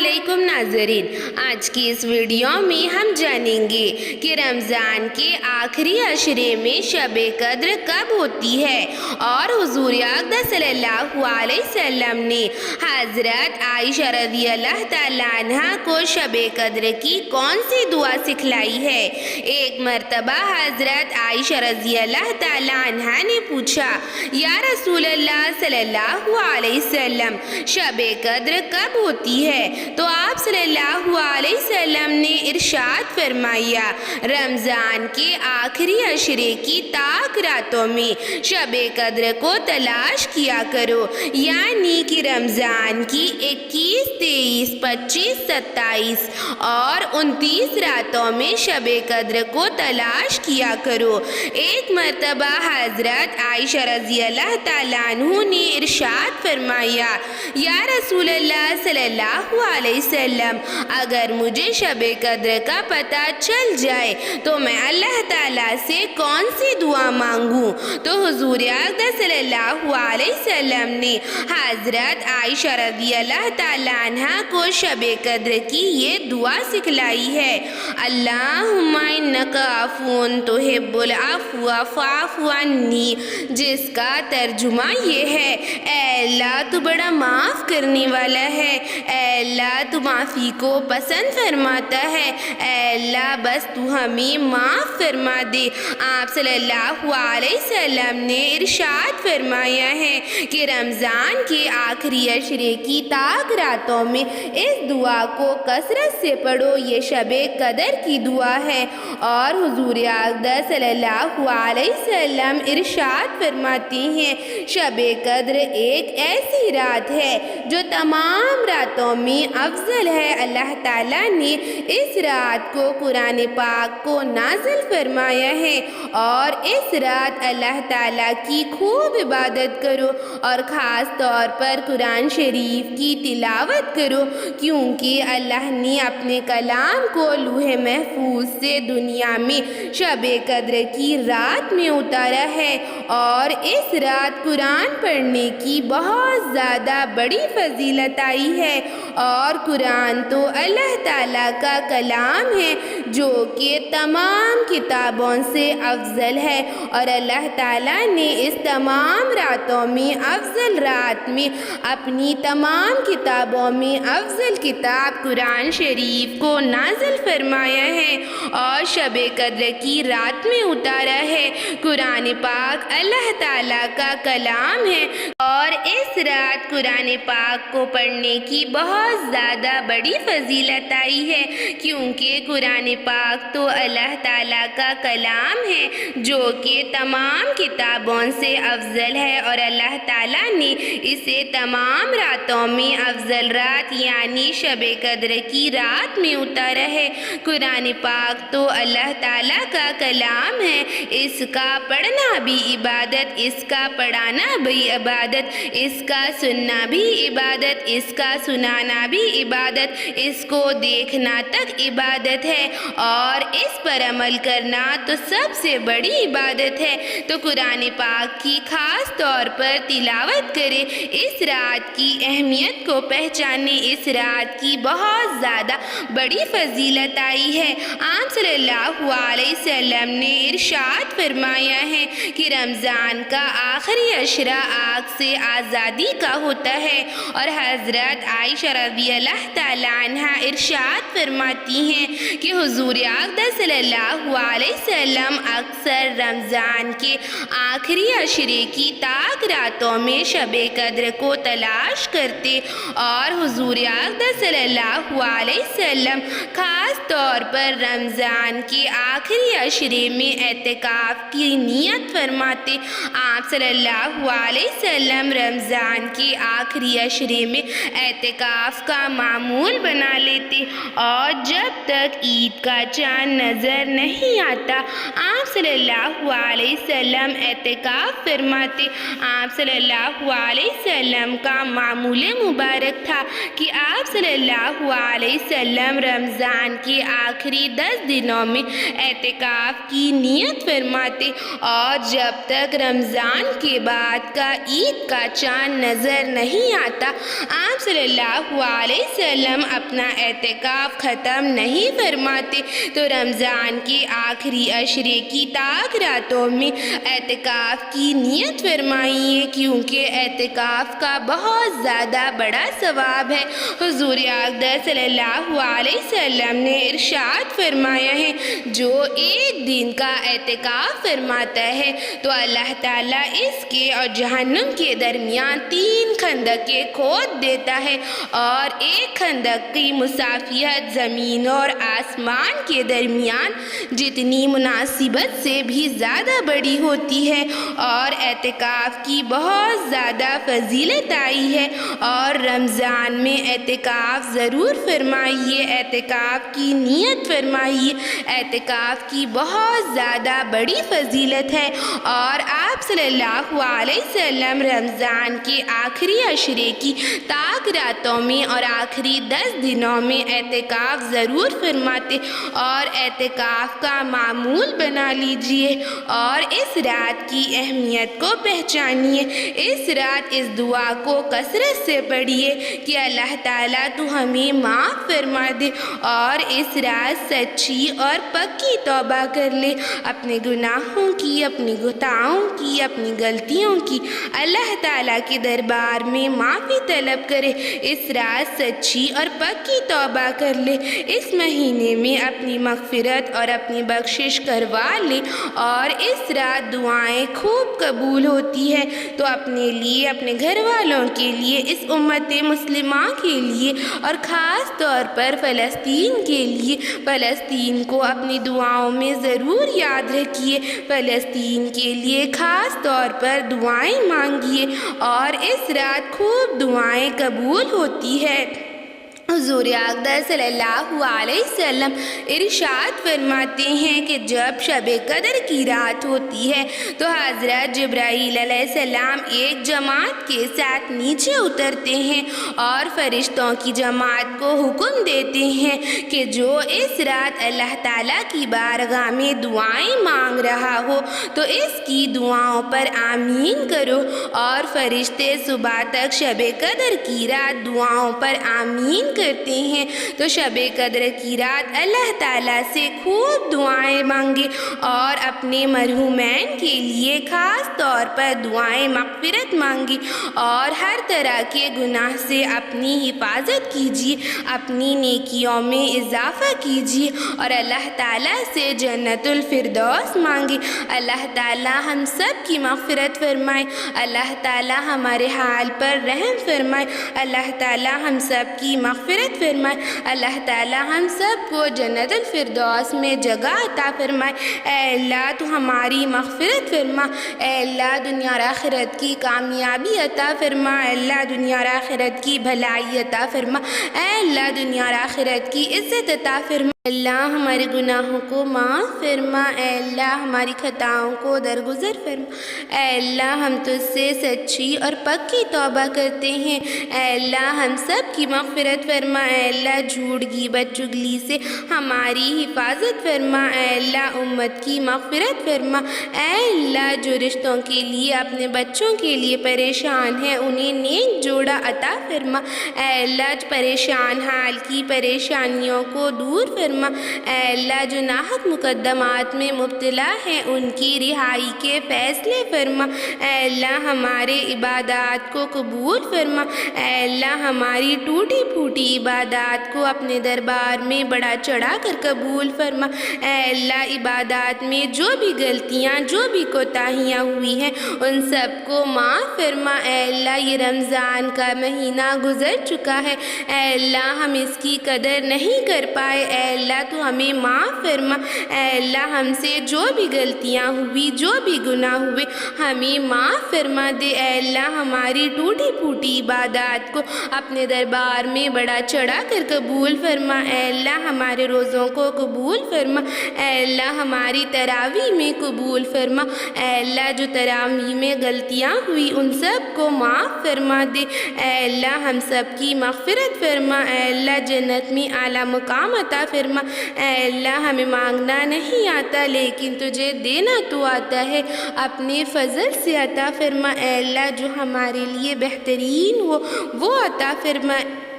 علیکم ناظرین، آج کی اس ویڈیو میں ہم جانیں گے کہ رمضان کے آخری عشرے میں شب قدر کب ہوتی ہے اور حضور اقدس صلی اللہ علیہ وسلم نے حضرت عائشہ رضی اللہ تعالیٰ عنہ کو شب قدر کی کون سی دعا سکھلائی ہے۔ ایک مرتبہ حضرت عائشہ رضی اللہ تعالیٰ عنہ نے پوچھا، یا رسول اللہ صلی اللہ علیہ وسلم، شب قدر کب ہوتی ہے؟ تو آپ صلی اللہ علیہ وسلم نے ارشاد فرمایا، رمضان کے آخری عشرے کی تاک راتوں میں شب قدر کو تلاش کیا کرو، یعنی کہ رمضان کی 21، 23، 25، 27 اور 29 راتوں میں شب قدر کو تلاش کیا کرو۔ ایک مرتبہ حضرت عائشہ رضی اللہ تعالیٰ عنہ نے ارشاد فرمایا، یا رسول اللہ صلی اللہ علیہ وسلم، اگر مجھے شب قدر کا پتہ چل جائے تو میں اللہ تعالیٰ سے کون سی دعا مانگوں؟ تو حضور اقدس صلی اللہ علیہ وسلم نے حضرت عائشہ رضی اللہ تعالیٰ عنہ کو شب قدر کی یہ دعا سکھلائی ہے، اللہم انک عفو تحب العفو فاعف عنی، جس کا ترجمہ یہ ہے، اے اللہ تو بڑا معاف کرنے والا ہے، اے اللہ تو معافی کو پسند فرماتا ہے، اے اللہ بس تو ہمیں معاف فرما دے۔ آپ صلی اللہ علیہ وسلم نے ارشاد فرمایا ہے کہ رمضان کے آخری عشرے کی تاک راتوں میں اس دعا کو کثرت سے پڑھو، یہ شب قدر کی دعا ہے۔ اور حضور اقدس صلی اللہ علیہ وسلم ارشاد فرماتے ہیں، شب قدر ایک ایسی رات ہے جو تمام راتوں میں افضل ہے۔ اللہ تعالیٰ نے اس رات کو قرآن پاک کو نازل فرمایا ہے، اور اس رات اللہ تعالیٰ کی خوب عبادت کرو اور خاص طور پر قرآن شریف کی تلاوت کرو، کیونکہ اللہ نے اپنے کلام کو لوح محفوظ سے دنیا میں شب قدر کی رات میں اتارا ہے، اور اس رات قرآن پڑھنے کی بہت زیادہ بڑی فضیلت آئی ہے۔ اور قرآن تو اللہ تعالیٰ کا کلام ہے جو کہ تمام کتابوں سے افضل ہے، اور اللہ تعالیٰ نے اس تمام راتوں میں افضل رات میں اپنی تمام کتابوں میں افضل کتاب قرآن شریف کو نازل فرمایا ہے اور شب قدر کی رات میں اتارا ہے۔ قرآن پاک اللہ تعالیٰ کا کلام ہے، اور اس رات قرآن پاک کو پڑھنے کی بہت زیادہ بڑی فضیلت آئی ہے، کیونکہ قرآن پاک تو اللہ تعالیٰ کا کلام ہے جو کہ تمام کتابوں سے افضل ہے، اور اللہ تعالیٰ نے اسے تمام راتوں میں افضل رات یعنی شب قدر کی رات میں اتارا ہے۔ قرآن پاک تو اللہ تعالیٰ کا کلام ہے، اس کا پڑھنا بھی عبادت، اس کا پڑھانا بھی عبادت، اس کا سننا بھی عبادت، اس کا سنانا بھی عبادت، اس کو دیکھنا تک عبادت ہے، اور اس پر عمل کرنا تو سب سے بڑی عبادت ہے۔ تو قرآن پاک کی خاص طور پر تلاوت کرے، اس رات کی اہمیت کو پہچانے، اس رات کی بہت زیادہ بڑی فضیلت آئی ہے۔ آپ صلی اللہ علیہ وسلم نے ارشاد فرمایا ہے کہ رمضان کا آخری عشرہ آگ سے آزادی کا ہوتا ہے، اور حضرت عائشہ رضی اللہ تعالیٰ عنہ ارشاد فرماتی ہیں کہ حضور اقدس صلی اللہ علیہ وسلم اکثر رمضان کے آخری عشرے کی تاک راتوں میں شب قدر کو تلاش کرتے، اور حضور اقدس صلی اللہ علیہ وسلم خاص طور پر رمضان کے آخری عشرے میں اعتکاف کی نیت فرماتے۔ آپ صلی اللہ علیہ وسلم رمضان کے آخری عشرے میں اعتکاف کا معمول بنا لیتے، اور جب تک عید کا چاند نظر نہیں آتا آپ صلی اللہ علیہ وسلم اعتکاف فرماتے۔ آپ صلی اللہ علیہ وسلم کا معمول مبارک تھا کہ آپ صلی اللہ علیہ وسلم رمضان کے آخری 10 دنوں میں اعتکاف کی نیت فرماتے، اور جب تک رمضان کے بعد کا عید کا چاند نظر نہیں آتا آپ صلی اللہ علیہ وسلم اپنا اعتکاف ختم نہیں فرماتے تو رمضان کے آخری عشرے کی تاک راتوں میں اعتکاف کی نیت فرمائیے، کیونکہ اعتکاف کا بہت زیادہ بڑا ثواب ہے۔ حضور اقدس صلی اللہ علیہ وسلم نے ارشاد فرمایا ہے، جو ایک دن کا اعتکاف فرماتا ہے تو اللہ تعالیٰ اس کے اور جہنم کے درمیان 3 خندقیں کھود دیتا ہے، اور ایک خندق کی مسافیت زمین اور آسمان کے درمیان جتنی مناسبت سے بھی زیادہ بڑی ہوتی ہے، اور اعتکاف کی بہت زیادہ فضیلت آئی ہے، اور رمضان میں اعتکاف ضرور فرمائیے، اعتکاف کی نیت فرمائیے، اعتکاف کی بہت زیادہ بڑی فضیلت ہے۔ اور آپ صلی اللہ علیہ وسلم رمضان کے آخری عشرے کی تاک راتوں میں اور آخری 10 دنوں میں اعتکاف ضرور فرماتے، اور اعتکاف کا معمول بنا لیجئے، اور اس رات کی اہمیت کو پہچانیے۔ اس رات اس دعا کو کثرت سے پڑھیے کہ اللہ تعالیٰ تو ہمیں معاف فرما دے، اور اس رات سچی اور پکی توبہ کر لے، اپنے گناہوں کی، اپنی خطاؤں کی، اپنی غلطیوں کی اللہ تعالیٰ کے دربار میں معافی طلب کرے۔ اس رات سچی اور پکی توبہ کر لے، اس مہینے میں اپنی مغفرت اور اپنی بخشش کروا لے، اور اس رات دعائیں خوب قبول ہوتی ہے، تو اپنے لیے، اپنے گھر والوں کے لیے، اس امت مسلمہ کے لیے، اور خاص طور پر فلسطین کے لیے، فلسطین کو اپنی دعاؤں میں ضرور یاد رکھیے، فلسطین کے لیے خاص طور پر دعائیں مانگیے، اور اس رات خوب دعائیں قبول ہوتی ہے۔ حضور اقدس صلی اللہ علیہ وسلم ارشاد فرماتے ہیں کہ جب شب قدر کی رات ہوتی ہے تو حضرت جبرائیل علیہ السلام ایک جماعت کے ساتھ نیچے اترتے ہیں، اور فرشتوں کی جماعت کو حکم دیتے ہیں کہ جو اس رات اللہ تعالیٰ کی بارگاہ میں دعائیں مانگ رہا ہو تو اس کی دعاؤں پر آمین کرو، اور فرشتے صبح تک شب قدر کی رات دعاؤں پر آمین کرتے ہیں، تو شب قدر کی رات اللہ تعالیٰ سے خوب دعائیں مانگے، اور اپنے مرحومین کے لیے خاص طور پر دعائیں مغفرت مانگے، اور ہر طرح کے گناہ سے اپنی حفاظت کیجیے، اپنی نیکیوں میں اضافہ کیجیے، اور اللہ تعالیٰ سے جنت الفردوس مانگے۔ اللہ تعالیٰ ہم سب کی مغفرت فرمائے، اللہ تعالیٰ ہمارے حال پر رحم فرمائے، اللہ تعالیٰ ہم سب کی مغفرت فرمائے، اللہ تعالیٰ ہم سب کو جنت الفردوس میں جگہ عطا فرمائے۔ اے اللہ تو ہماری مغفرت فرما، اے اللہ دنیا اور آخرت کی کامیابی عطا فرما، اے اللہ دنیا اور آخرت کی بھلائی عطا فرما، اے اللہ دنیا اور آخرت کی عزت عطا فرما۔ اے اللہ ہمارے گناہوں کو معاف فرما، اے اللہ ہماری خطاؤں کو درگزر فرما، اے اللہ ہم تجھ سے سچی اور پکی توبہ کرتے ہیں، اے اللہ ہم سب کی مغفرت فرما، اے اللہ جھوٹ غیبت چگلی سے ہماری حفاظت فرما، اے اللہ امت کی مغفرت فرما، اے اللہ جو رشتوں کے لیے اپنے بچوں کے لیے پریشان ہیں انہیں نیک جوڑا عطا فرما، اے اللہ جو پریشان حال کی پریشانیوں کو دور فرما، اے اللہ جو ناحق مقدمات میں مبتلا ہیں ان کی رہائی کے فیصلے فرما، اے اللہ ہمارے عبادات کو قبول فرما، اے اللہ ہماری ٹوٹی پھوٹی عبادات کو اپنے دربار میں بڑا چڑھا کر قبول فرما، اے اللہ عبادات میں جو بھی غلطیاں، جو بھی کوتاہیاں ہوئی ہیں ان سب کو معاف فرما، اے اللہ یہ رمضان کا مہینہ گزر چکا ہے، اے اللہ ہم اس کی قدر نہیں کر پائے، اے اللہ تو ہمیں معاف فرما، اے اللہ ہم سے جو بھی غلطیاں ہوئی، جو بھی گناہ ہوئے ہمیں معاف فرما دے، اے اللہ ہماری ٹوٹی پھوٹی عبادات کو اپنے دربار میں بڑا چڑھا کر قبول فرما، اے اللہ ہمارے روزوں کو قبول فرما، اے اللہ ہماری تراویح میں قبول فرما، اے اللہ جو تراویح میں غلطیاں ہوئی ان سب کو معاف فرما دے، اے اللہ ہم سب کی مغفرت فرما، اے اللہ جنت میں اعلیٰ مقام عطا فرما، اے اللہ ہمیں مانگنا نہیں آتا لیکن تجھے دینا تو آتا ہے، اپنے فضل سے عطا فرما، اے اللہ جو ہمارے لیے بہترین ہو وہ عطا فرما۔